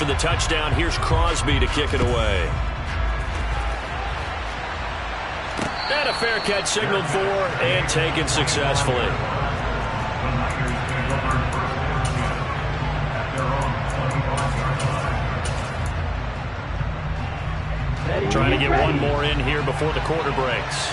After the touchdown, here's Crosby to kick it away. And a fair catch signaled for and taken successfully. Trying to get one more in here before the quarter breaks.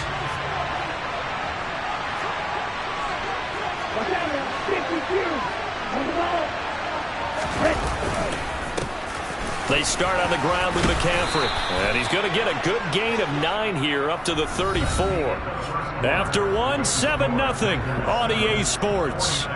They start on the ground with McCaffrey. And he's going to get a good gain of 9 here up to the 34. After one, 7-0 on EA Sports.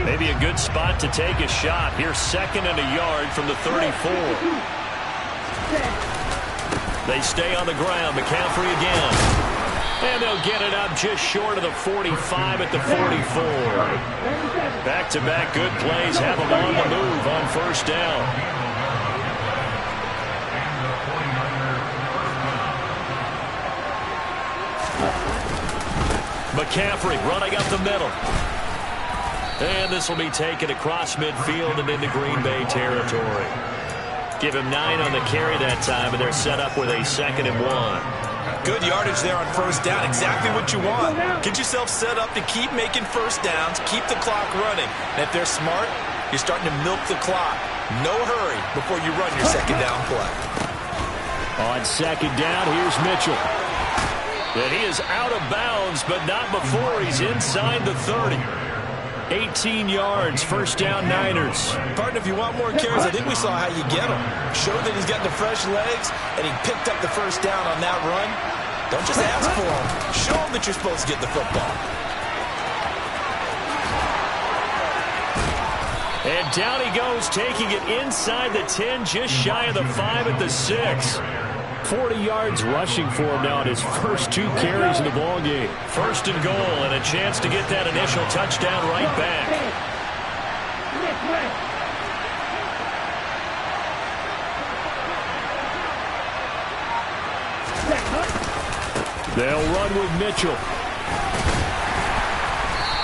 Maybe a good spot to take a shot. Here's 2nd and a yard from the 34. They stay on the ground. McCaffrey again. And they'll get it up just short of the 45 at the 44. Back-to-back good plays have them on the move on first down. McCaffrey running up the middle. And this will be taken across midfield and into Green Bay territory. Give him 9 on the carry that time, and they're set up with a 2nd and 1. Good yardage there on first down. Exactly what you want. Get yourself set up to keep making first downs, keep the clock running. And if they're smart, you're starting to milk the clock. No hurry before you run your 2nd down play. On 2nd down, here's Mitchell. And he is out of bounds, but not before he's inside the 30. 18 yards, first down Niners. Partner, if you want more carries, I think we saw how you get him. Show that he's got the fresh legs, and he picked up the first down on that run. Don't just ask for him. Show him that you're supposed to get the football. And down he goes, taking it inside the 10, just shy of the 5 at the 6. 40 yards rushing for him now in his first 2 carries in the ballgame. 1st and goal, and a chance to get that initial touchdown right back. They'll run with Mitchell.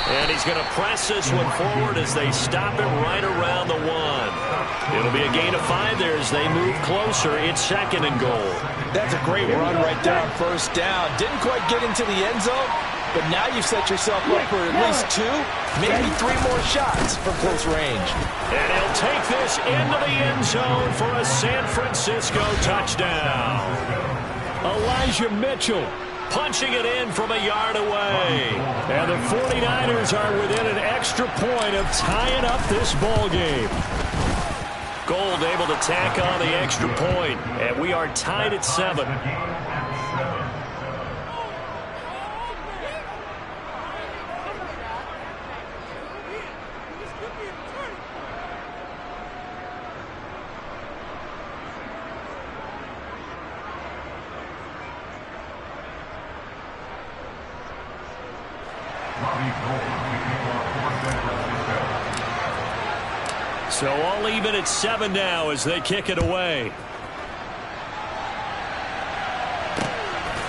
And he's going to press this one forward as they stop it right around the 1. It'll be a gain of 5 there as they move closer. It's 2nd and goal. That's a great run right there on first down. Didn't quite get into the end zone, but now you've set yourself up for at least 2, maybe 3 more shots from close range. And he'll take this into the end zone for a San Francisco touchdown. Elijah Mitchell punching it in from a yard away. And the 49ers are within an extra point of tying up this ball game. Gold able to tack on the extra point, and we are tied at 7. So all even at 7 now as they kick it away.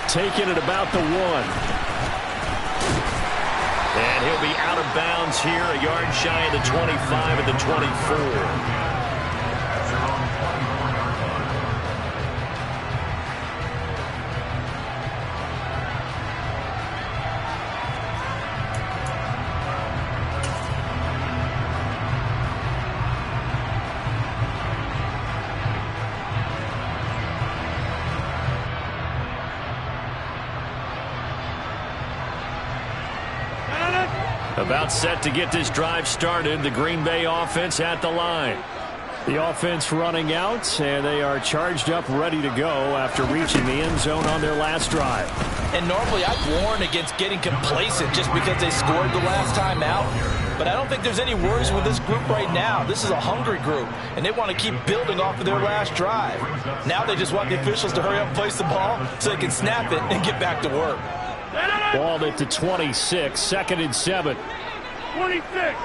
Taking it about the 1. And he'll be out of bounds here, a yard shy of the 25 at the 24. About set to get this drive started. The Green Bay offense at the line. The offense running out, and they are charged up, ready to go after reaching the end zone on their last drive. And normally I'd warn against getting complacent just because they scored the last time out. But I don't think there's any worries with this group right now. This is a hungry group, and they want to keep building off of their last drive. Now they just want the officials to hurry up and place the ball so they can snap it and get back to work. Balled it to 26, 2nd and 7. 26.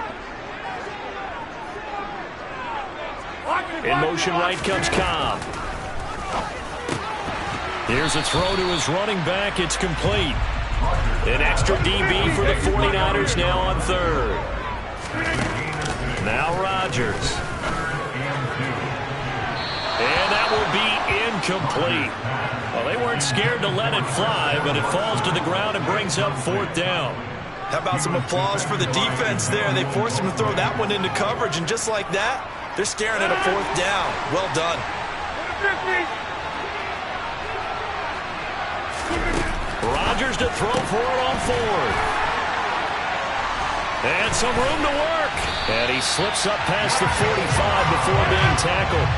In motion right comes Cobb. Here's a throw to his running back. It's complete. An extra DB for the 49ers now on 3rd. Now Rodgers. And that will be incomplete. Well, they weren't scared to let it fly, but it falls to the ground and brings up 4th down. How about some applause for the defense there? They forced him to throw that one into coverage, and just like that, they're staring at a 4th down. Well done. Rodgers to throw for it on 4th. And some room to work. And he slips up past the 45 before being tackled.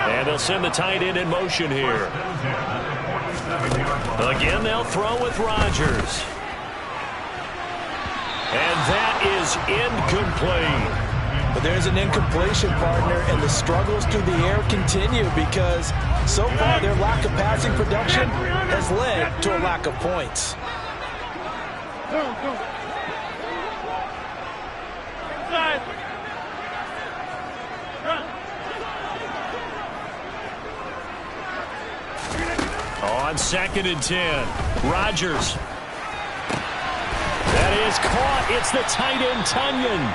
And they'll send the tight end in motion here. Again, they'll throw with Rodgers. And that is incomplete. But there's an incompletion, partner, and the struggles through the air continue because so far their lack of passing production has led to a lack of points. On 2nd and 10, Rodgers. That is caught. It's the tight end, Tunyon.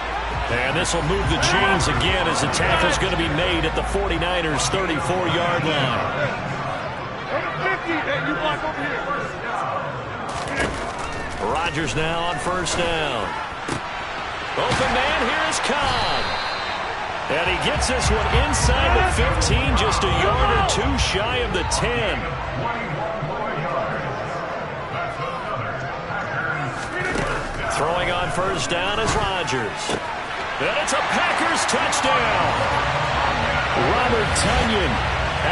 And this will move the chains again as the tackle's going to be made at the 49ers' 34-yard line. Rodgers now on 1st down. Open man, here is Cobb. And he gets this one inside the 15, just a yard or 2 shy of the 10. Throwing on 1st down is Rodgers. And it's a Packers touchdown. Robert Tunyon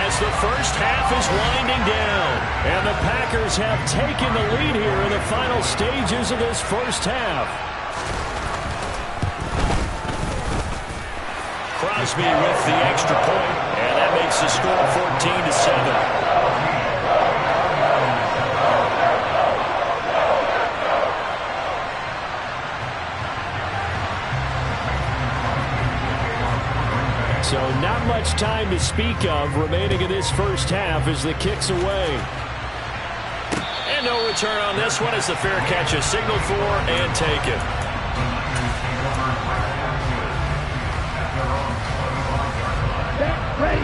as the first half is winding down. And the Packers have taken the lead here in the final stages of this first half. Crosby with the extra point, and that makes the score 14-7. So not much time to speak of remaining in this first half as the kick's away. And no return on this one as the fair catch is signaled for and taken.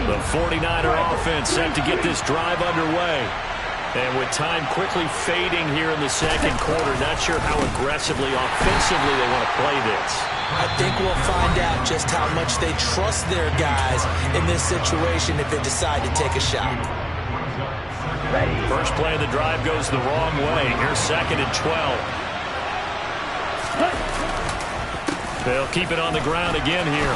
The 49er offense set to get this drive underway. And with time quickly fading here in the 2nd quarter, not sure how aggressively, offensively they want to play this. I think we'll find out just how much they trust their guys in this situation if they decide to take a shot. First play of the drive goes the wrong way. Here's 2nd and 12. They'll keep it on the ground again here.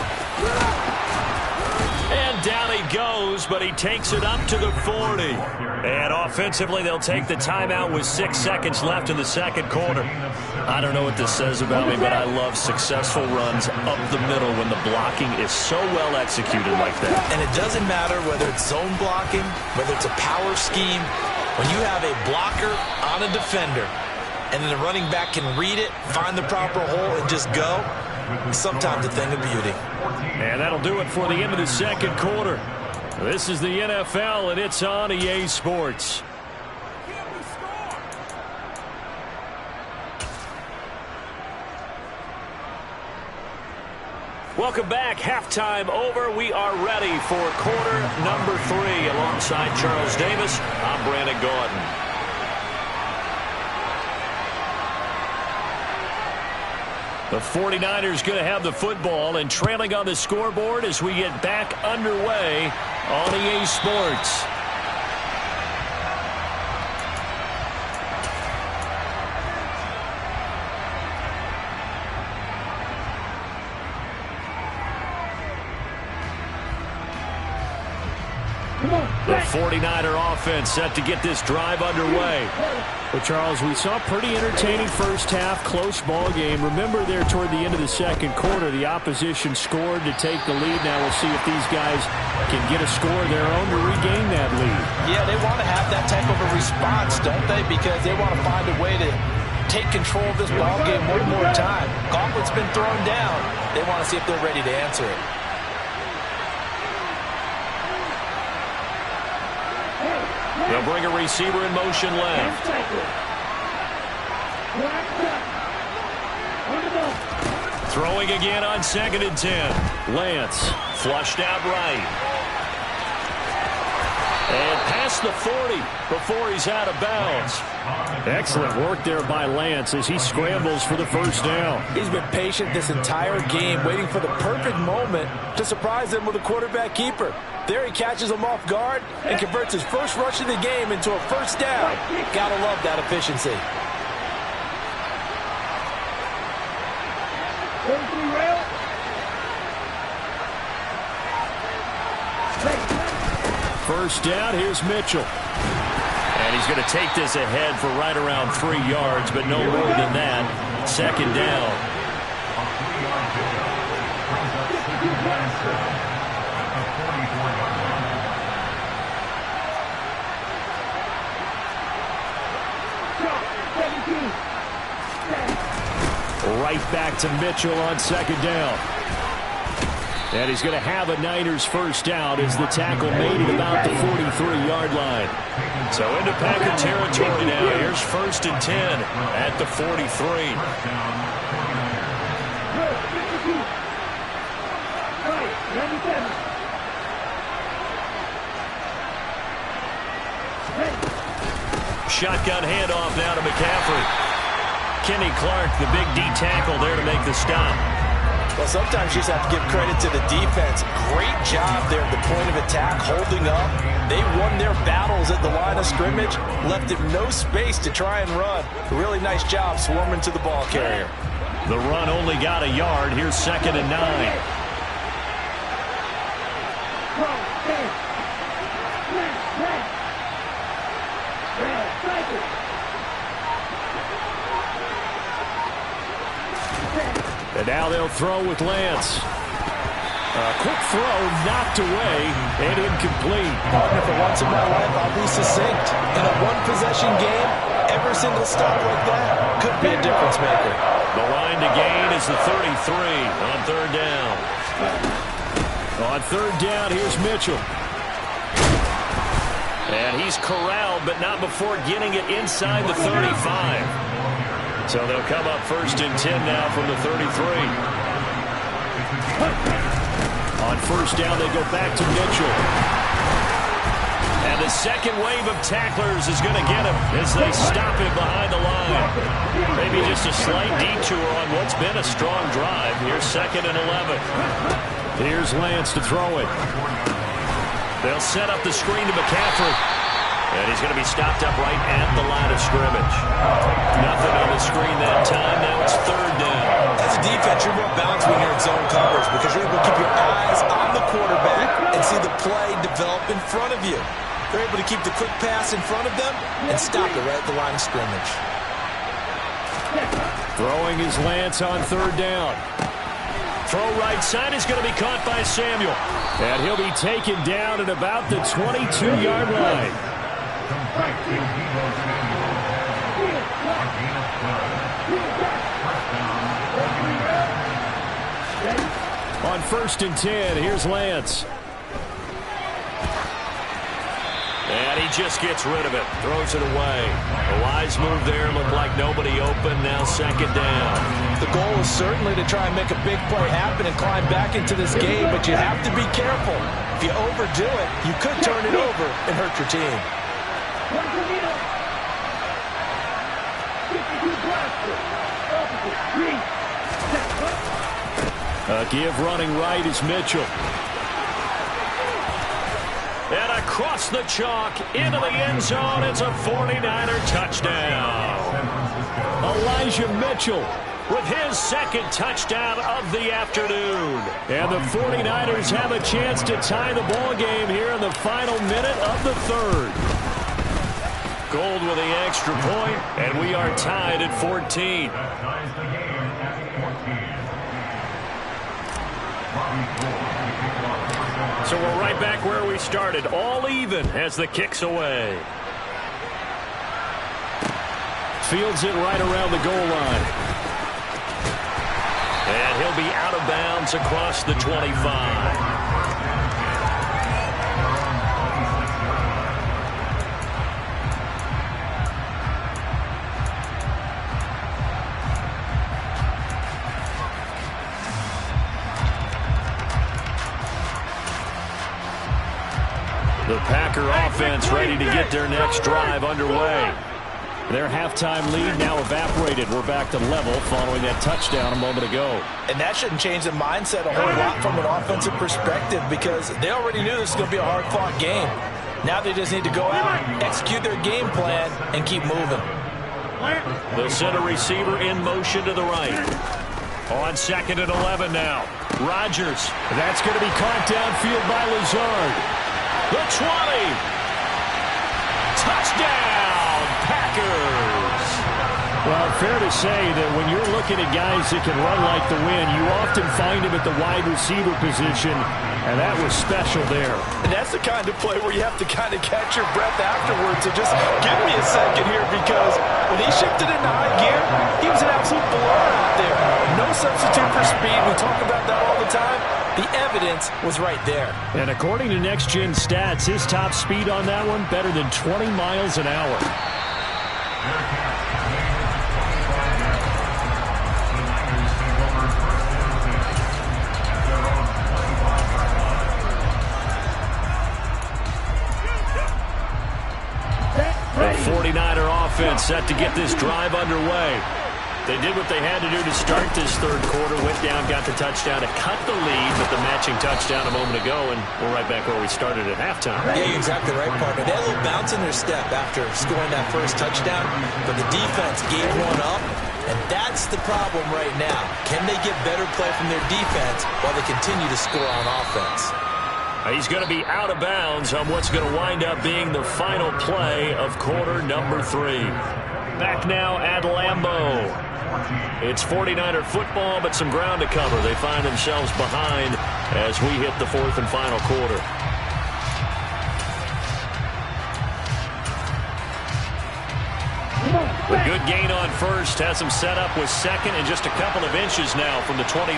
And down he goes, but he takes it up to the 40. And offensively, they'll take the timeout with 6 seconds left in the 2nd quarter. I don't know what this says about me, but I love successful runs up the middle when the blocking is so well executed like that. And it doesn't matter whether it's zone blocking, whether it's a power scheme. When you have a blocker on a defender, and then the running back can read it, find the proper hole, and just go, it's sometimes a thing of beauty. And that'll do it for the end of the 2nd quarter. This is the NFL, and it's on EA Sports. Welcome back. Halftime over. We are ready for quarter number 3. Alongside Charles Davis, I'm Brandon Gaudin. The 49ers going to have the football and trailing on the scoreboard as we get back underway on EA Sports. The 49er offense set to get this drive underway. Well, Charles, we saw a pretty entertaining first half, close ball game. Remember there toward the end of the second quarter, the opposition scored to take the lead. Now we'll see if these guys can get a score of their own to regain that lead. Yeah, they want to have that type of a response, don't they? Because they want to find a way to take control of this ball game one more time. Gauntlet's been thrown down. They want to see if they're ready to answer it. They'll bring a receiver in motion left. Throwing again on 2nd and 10. Lance flushed out right. And past the 40 before he's out of bounds. Excellent work there by Lance as he scrambles for the first down. He's been patient this entire game, waiting for the perfect moment to surprise them with a quarterback keeper. There he catches him off guard and converts his first rush of the game into a first down. Gotta love that efficiency. First down, here's Mitchell. And he's going to take this ahead for right around 3 yards, but no more than that. 2nd down. Right back to Mitchell on 2nd down. And he's going to have a Niners first down as the tackle made at about the 43-yard line. So into Packer territory now. Here's 1st and 10 at the 43. Shotgun handoff now to McCaffrey. Kenny Clark, the big D tackle there to make the stop. Well, sometimes you just have to give credit to the defense. Great job there at the point of attack, holding up. They won their battles at the line of scrimmage, left him no space to try and run. Really nice job swarming to the ball carrier. The run only got a yard. Here's 2nd and 9. And now they'll throw with Lance. A quick throw knocked away and incomplete. Partner, for once in my life, I'll be succinct. In a one-possession game, every single stop like that could be a difference maker. The line to gain is the 33 on 3rd down. On 3rd down, here's Mitchell. And he's corralled, but not before getting it inside the 35. So they'll come up 1st and 10 now from the 33. On 1st down, they go back to Mitchell. And the second wave of tacklers is going to get him as they stop him behind the line. Maybe just a slight detour on what's been a strong drive. Here's 2nd and 11. Here's Lance to throw it. They'll set up the screen to McCaffrey. And he's going to be stopped up right at the line of scrimmage. Nothing on the screen that time. Now it's 3rd down. As a defense, you're more balanced when you're in zone coverage because you're able to keep your eyes on the quarterback and see the play develop in front of you. They're able to keep the quick pass in front of them and stop it right at the line of scrimmage. Throwing is Lance on 3rd down. Throw right side is going to be caught by Samuel. And he'll be taken down at about the 22-yard line. On 1st and 10, here's Lance. And he just gets rid of it. Throws it away. A wise move there. Looked like nobody open. Now 2nd down. The goal is certainly to try and make a big play happen and climb back into this game, but you have to be careful. If you overdo it, you could turn it over and hurt your team. A give running right is Mitchell. And across the chalk into the end zone. It's a 49er touchdown. Elijah Mitchell with his second touchdown of the afternoon. And the 49ers have a chance to tie the ball game here in the final minute of the third. Gold with the extra point, and we are tied at 14. So we're right back where we started, all even as the kick's away. Fields it right around the goal line. And he'll be out of bounds across the 25. The Packer offense ready to get their next drive underway. Their halftime lead now evaporated. We're back to level following that touchdown a moment ago. And that shouldn't change the mindset a whole lot from an offensive perspective because they already knew this was going to be a hard-fought game. Now they just need to go out, execute their game plan, and keep moving. The center receiver in motion to the right. On 2nd and 11 now. Rodgers. That's going to be caught downfield by Lazard. The 20. Touchdown, Packers. Well, fair to say that when you're looking at guys that can run like the wind, you often find them at the wide receiver position, and that was special there. And that's the kind of play where you have to kind of catch your breath afterwards. So just give me a second here because when he shifted into high gear, he was an absolute blowout out there. No substitute for speed. We talk about that all the time. The evidence was right there. And according to Next Gen Stats, his top speed on that one, better than 20 miles an hour. The 49er offense set to get this drive underway. They did what they had to do to start this third quarter, went down, got the touchdown to cut the lead with the matching touchdown a moment ago, and we're right back where we started at halftime. Yeah, you're exactly right, partner. They had a little bounce in their step after scoring that first touchdown, but the defense gave one up, and that's the problem right now. Can they get better play from their defense while they continue to score on offense? He's going to be out of bounds on what's going to wind up being the final play of quarter number 3. Back now at Lambeau. It's 49er football, but some ground to cover. They find themselves behind as we hit the 4th and final quarter. A good gain on first has them set up with 2nd and just a couple of inches now from the 29.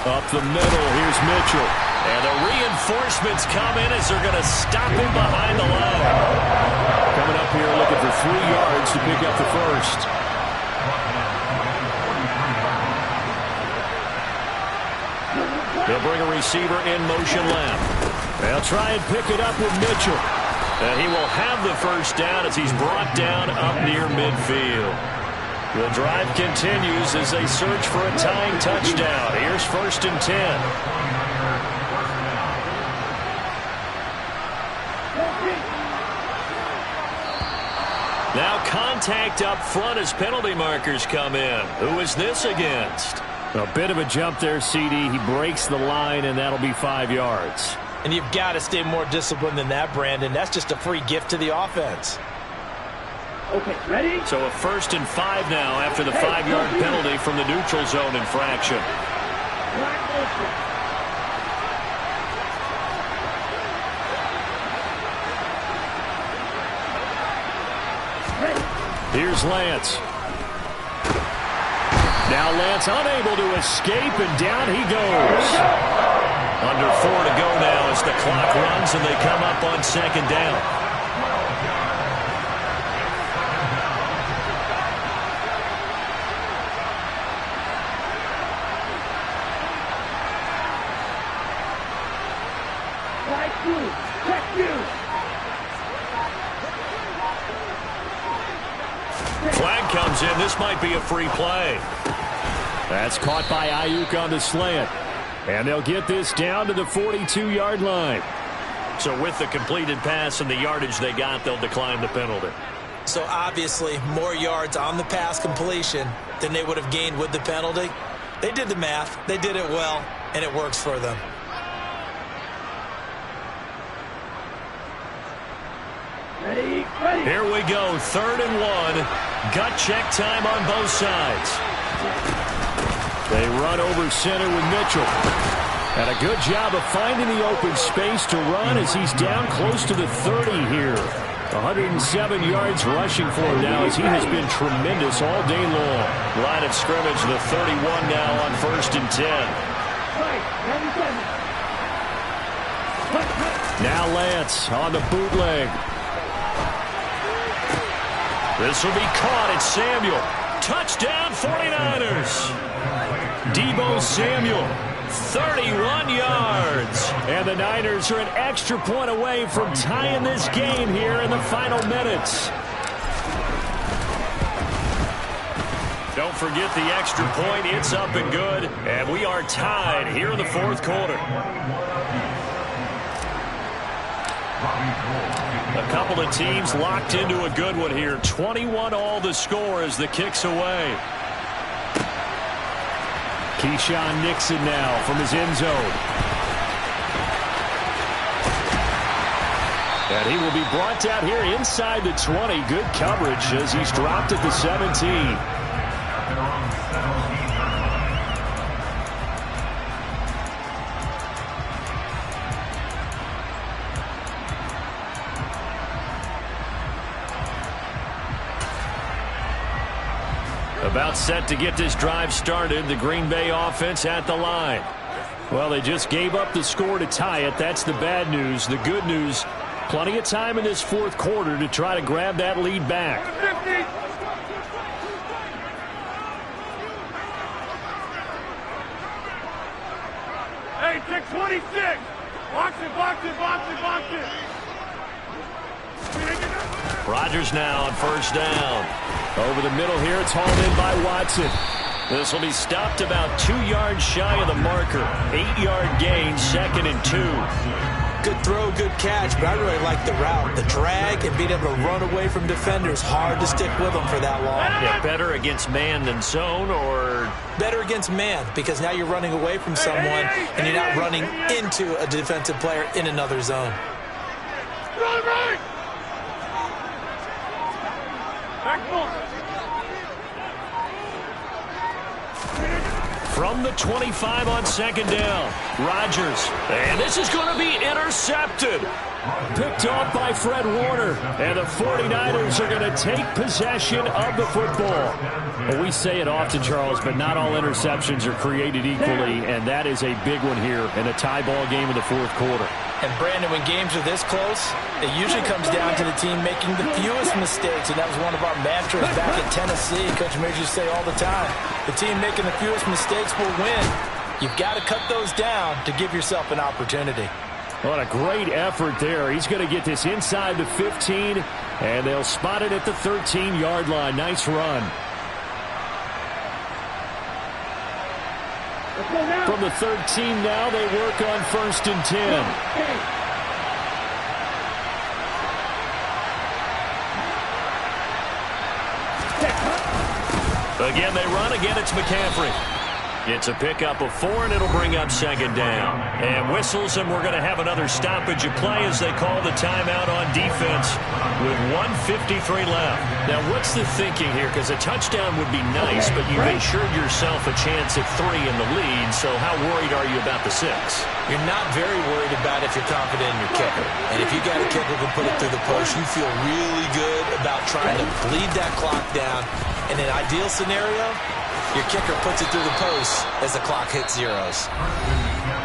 Up the middle, here's Mitchell. And the reinforcements come in as they're going to stop him behind the line. Coming up here looking for 3 yards to pick up the first. They'll bring a receiver in motion left. They'll try and pick it up with Mitchell. And he will have the first down as he's brought down up near midfield. The drive continues as they search for a tying touchdown. Here's 1st and 10. Now contact up front as penalty markers come in. Who is this against? A bit of a jump there, CD. He breaks the line, and that'll be 5 yards. And you've got to stay more disciplined than that, Brandon. That's just a free gift to the offense. Okay, ready? So a 1st and 5 now after the 5-yard penalty from the neutral zone infraction. Here's Lance. Now Lance unable to escape, and down he goes. Under 4 to go now as the clock runs, and they come up on 2nd down. Flag comes in. This might be a free play. That's caught by Ayuk on the slant. And they'll get this down to the 42-yard line. So with the completed pass and the yardage they got, they'll decline the penalty. So obviously more yards on the pass completion than they would have gained with the penalty. They did the math. They did it well, and it works for them. Ready, ready. Here we go, 3rd and 1. Gut check time on both sides. They run over center with Mitchell. And a good job of finding the open space to run as he's down close to the 30 here. 107 yards rushing for him now as he has been tremendous all day long. Line of scrimmage, the 31 now on 1st and 10. Now Lance on the bootleg. This will be caught. It's Samuel. Touchdown 49ers. Deebo Samuel, 31 yards. And the Niners are an extra point away from tying this game here in the final minutes. Don't forget the extra point. It's up and good. And we are tied here in the 4th quarter. A couple of teams locked into a good one here. 21-all the score as the kick's away. Keyshawn Nixon now from his end zone. And he will be brought down here inside the 20. Good coverage as he's dropped at the 17. About set to get this drive started. The Green Bay offense at the line. Well, they just gave up the score to tie it. That's the bad news. The good news, plenty of time in this 4th quarter to try to grab that lead back. 50. Hey, check 26. Box it, box it, box it, box it. Rodgers now on 1st down. Over the middle here, it's hauled in by Watson. This will be stopped about 2 yards shy of the marker. 8-yard gain, 2nd and 2. Good throw, good catch, but I really like the route. The drag and being able to run away from defenders. Hard to stick with them for that long. Yeah, better against man than zone, or better against man, because now you're running away from someone and you're not running into a defensive player in another zone. Right. from the 25 on 2nd down. Rodgers, and this is going to be intercepted. Picked off by Fred Warner, and the 49ers are going to take possession of the football. Well, we say it often, Charles, but not all interceptions are created equally, and that is a big one here in a tie ball game in the 4th quarter. And, Brandon, when games are this close, it usually comes down to the team making the fewest mistakes, and that was one of our mantras back at Tennessee. Coach Mears used to say all the time, the team making the fewest mistakes will win. You've got to cut those down to give yourself an opportunity. What a great effort there. He's going to get this inside the 15, and they'll spot it at the 13-yard line. Nice run. From the 13 now, they work on 1st and 10. Again, they run. Again, it's McCaffrey. It's a pickup of 4, and it'll bring up 2nd down. And whistles, and we're going to have another stoppage of play as they call the timeout on defense with 1:53 left. Now, what's the thinking here? Because a touchdown would be nice, but you've ensured yourself a chance at 3 in the lead, so how worried are you about the 6? You're not very worried about if you're confident in your kicker. And if you got a kicker who can put it through the post, you feel really good about trying to bleed that clock down. In an ideal scenario, your kicker puts it through the post as the clock hits zeros.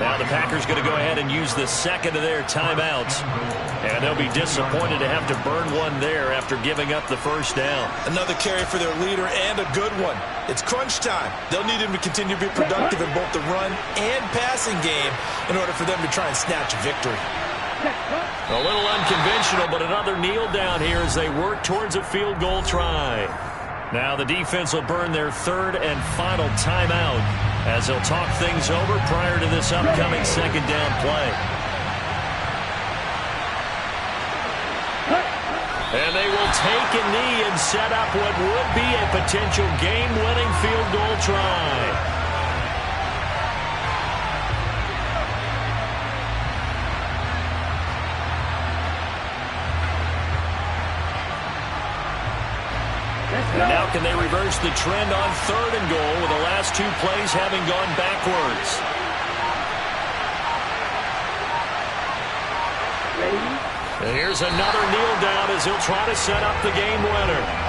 Now the Packers going to go ahead and use the second of their timeouts. And they'll be disappointed to have to burn one there after giving up the 1st down. Another carry for their leader and a good one. It's crunch time. They'll need him to continue to be productive in both the run and passing game in order for them to try and snatch a victory. A little unconventional, but another kneel down here as they work towards a field goal try. Now the defense will burn their 3rd and final timeout as they'll talk things over prior to this upcoming 2nd down play. And they will take a knee and set up what would be a potential game-winning field goal try. And now can they reverse the trend on 3rd and goal with the last 2 plays having gone backwards? And here's another kneel down as he'll try to set up the game winner.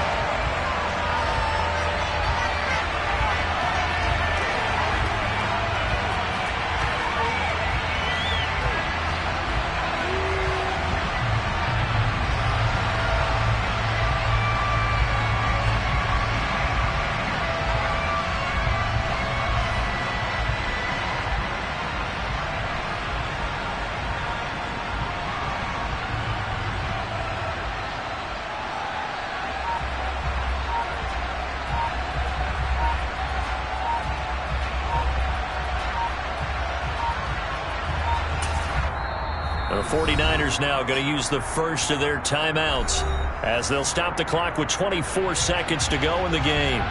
The 49ers now going to use the first of their timeouts as they'll stop the clock with 24 seconds to go in the game.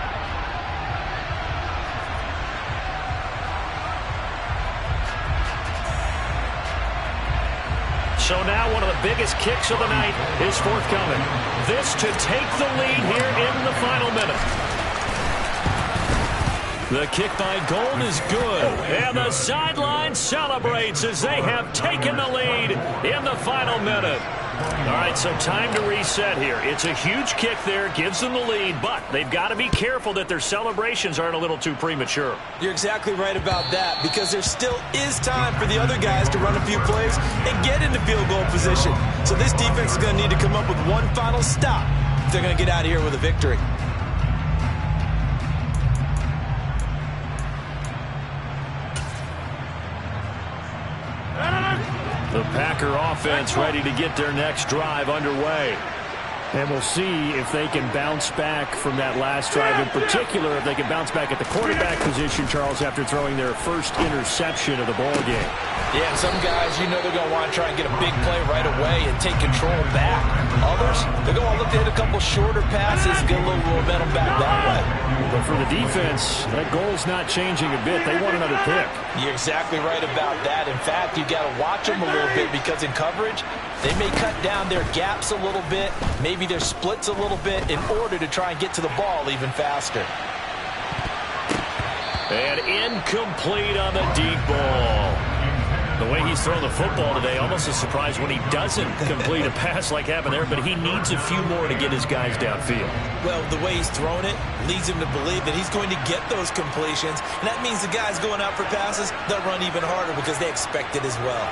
So now one of the biggest kicks of the night is forthcoming. This to take the lead here in the final minute. The kick by Gold is good. And the sideline celebrates as they have taken the lead in the final minute. All right, so time to reset here. It's a huge kick there, gives them the lead, but they've got to be careful that their celebrations aren't a little too premature. You're exactly right about that, because there still is time for the other guys to run a few plays and get into field goal position. So this defense is going to need to come up with one final stop if they're going to get out of here with a victory. The Packer offense ready to get their next drive underway. And we'll see if they can bounce back from that last drive. In particular, if they can bounce back at the quarterback position, Charles, after throwing their first interception of the ball game. Yeah, some guys, you know they're going to want to try and get a big play right away and take control back. Others, they're going to look to hit a couple shorter passes, get a little momentum back that way. But for the defense, that goal's not changing a bit. They want another pick. You're exactly right about that. In fact, you've got to watch them a little bit, because in coverage, they may cut down their gaps a little bit, maybe their splits a little bit, in order to try and get to the ball even faster. And incomplete on the deep ball. The way he's thrown the football today, almost a surprise when he doesn't complete a pass like happened there, but he needs a few more to get his guys downfield. Well, the way he's thrown it leads him to believe that he's going to get those completions, and that means the guys going out for passes, they'll run even harder because they expect it as well.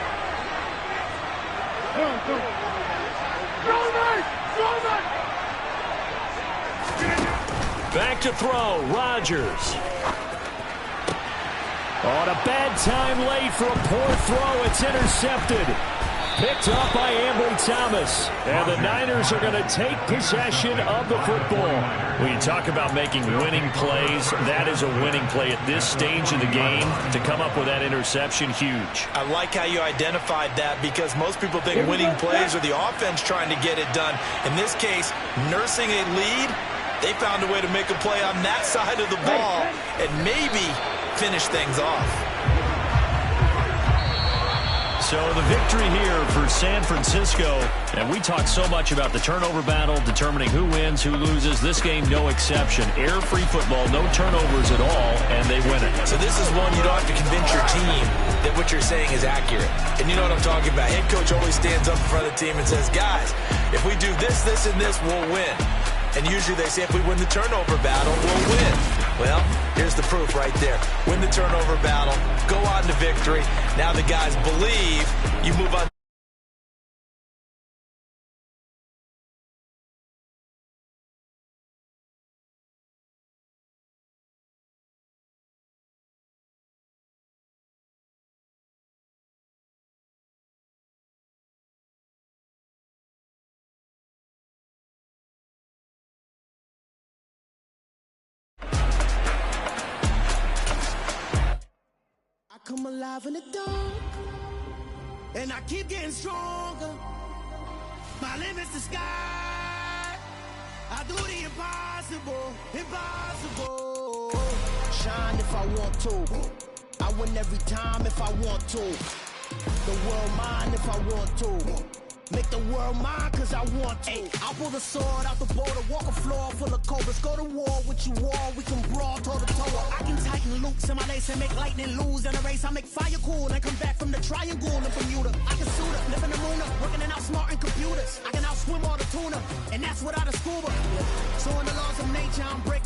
Back to throw, Rodgers. On a bad time late for a poor throw. It's intercepted. Picked up by Ambry Thomas. And the Niners are going to take possession of the football. When you talk about making winning plays, that is a winning play at this stage of the game. To come up with that interception, huge. I like how you identified that, because most people think winning plays are the offense trying to get it done. In this case, nursing a lead, they found a way to make a play on that side of the ball and maybe finish things off. So the victory here for San Francisco. And we talk so much about the turnover battle, determining who wins, who loses. This game, no exception. Error-free football, no turnovers at all, and they win it. So this is one you don't have to convince your team that what you're saying is accurate. And you know what I'm talking about. Head coach always stands up in front of the team and says, guys, if we do this, this, and this, we'll win. And usually they say if we win the turnover battle, we'll win. Well, here's the proof right there. Win the turnover battle, go on to victory. Now the guys believe you move on. Come alive in the dark, and I keep getting stronger. My limit's the sky. impossible, impossible. Shine if I want to. I win every time if I want to. The world mine if I want to. Make the world mine cause I want to. I'll pull the sword out the border, walk a floor full of cobras. Go to war with you all, we can brawl toe to toe. I can tighten loops in my lace and make lightning lose in a race. I make fire cool and come back from the triangle in Bermuda. I can suit up, live in the moon up, working and outsmarting computers. I can outswim all the tuna, and that's without a scuba. So in the laws of nature, I'm brave.